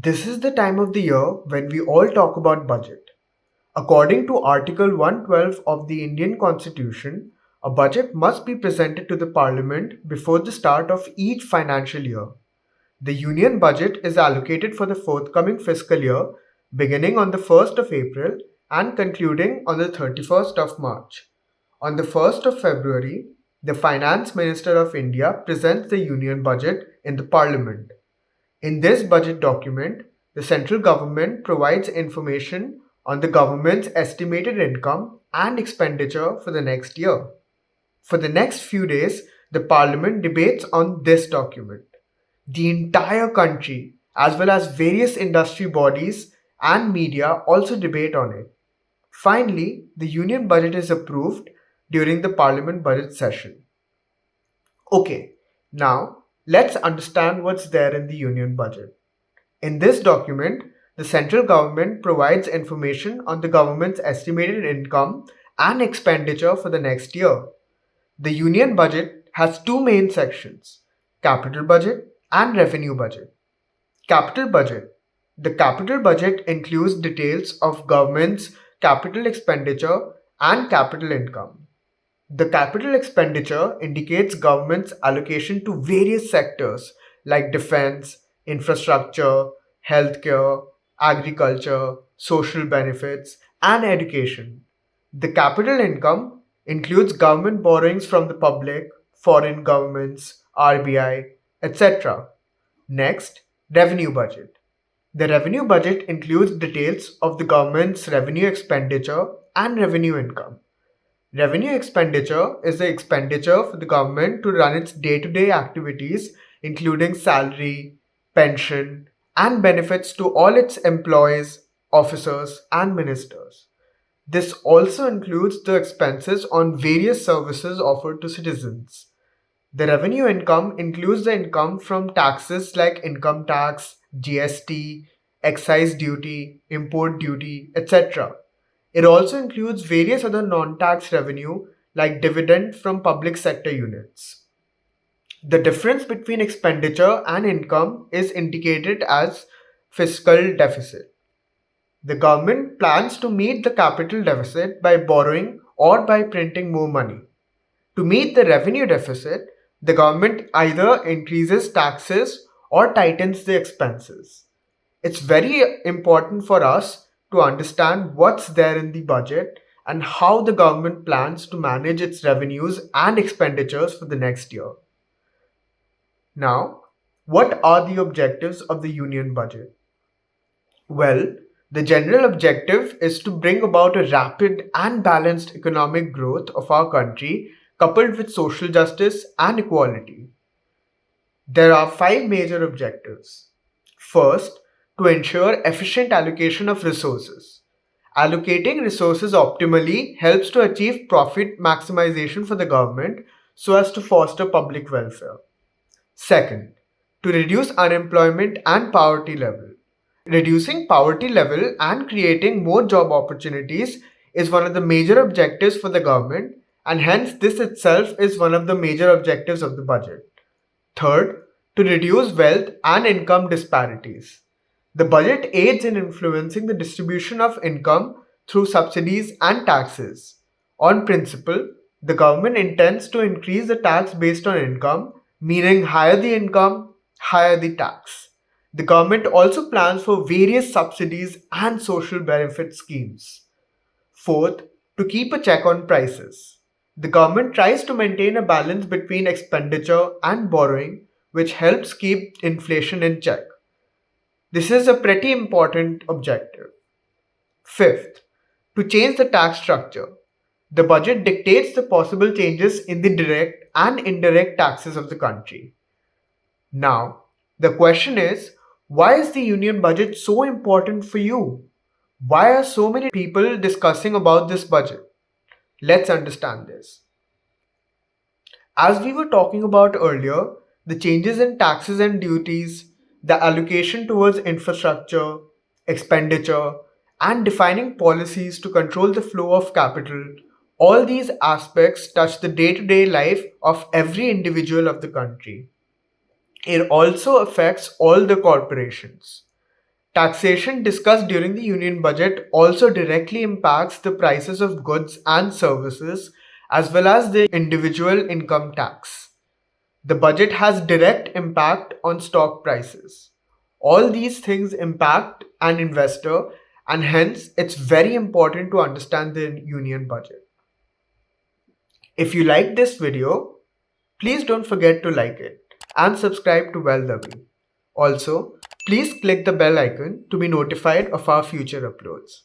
This is the time of the year when we all talk about budget. According to Article 112 of the Indian Constitution, a budget must be presented to the Parliament before the start of each financial year. The Union budget is allocated for the forthcoming fiscal year beginning on the 1st of April and concluding on the 31st of March. On the 1st of February, the Finance Minister of India presents the Union budget in the Parliament. In this budget document, the central government provides information on the government's estimated income and expenditure for the next year. For the next few days, the parliament debates on this document. The entire country, as well as various industry bodies and media, also debate on it. Finally, the union budget is approved during the parliament budget session. Okay, now let's understand what's there in the union budget. In this document, the central government provides information on the government's estimated income and expenditure for the next year. The union budget has two main sections: capital budget and revenue budget. Capital budget. The capital budget includes details of government's capital expenditure and capital income. The capital expenditure indicates government's allocation to various sectors like defense, infrastructure, healthcare, agriculture, social benefits, and education. The capital income includes government borrowings from the public, foreign governments, RBI, etc. Next, revenue budget. The revenue budget includes details of the government's revenue expenditure and revenue income. Revenue expenditure is the expenditure for the government to run its day-to-day activities, including salary, pension, and benefits to all its employees, officers, and ministers. This also includes the expenses on various services offered to citizens. The revenue income includes the income from taxes like income tax, GST, excise duty, import duty, etc. It also includes various other non-tax revenue like dividend from public sector units. The difference between expenditure and income is indicated as fiscal deficit. The government plans to meet the capital deficit by borrowing or by printing more money. To meet the revenue deficit, the government either increases taxes or tightens the expenses. It's very important for us to understand what's there in the budget and how the government plans to manage its revenues and expenditures for the next year. Now, what are the objectives of the union budget? Well, the general objective is to bring about a rapid and balanced economic growth of our country coupled with social justice and equality. There are five major objectives. First, to ensure efficient allocation of resources. Allocating resources optimally helps to achieve profit maximization for the government so as to foster public welfare. Second, to reduce unemployment and poverty level. Reducing poverty level and creating more job opportunities is one of the major objectives for the government, and hence this itself is one of the major objectives of the budget. Third, to reduce wealth and income disparities. The budget aids in influencing the distribution of income through subsidies and taxes. On principle, the government intends to increase the tax based on income, meaning higher the income, higher the tax. The government also plans for various subsidies and social benefit schemes. Fourth, to keep a check on prices. The government tries to maintain a balance between expenditure and borrowing, which helps keep inflation in check. This is a pretty important objective. Fifth, to change the tax structure. The budget dictates the possible changes in the direct and indirect taxes of the country. Now, the question is, why is the union budget so important for you? Why are so many people discussing about this budget? Let's understand this. As we were talking about earlier, the changes in taxes and duties, the allocation towards infrastructure, expenditure, and defining policies to control the flow of capital, all these aspects touch the day to day life of every individual of the country. It also affects all the corporations. Taxation discussed during the Union Budget also directly impacts the prices of goods and services as well as the individual income tax. The budget has direct impact on stock prices. All these things impact an investor, and hence it's very important to understand the Union Budget. If you like this video, please don't forget to like it and subscribe to WealthAbhi. Also, please click the bell icon to be notified of our future uploads.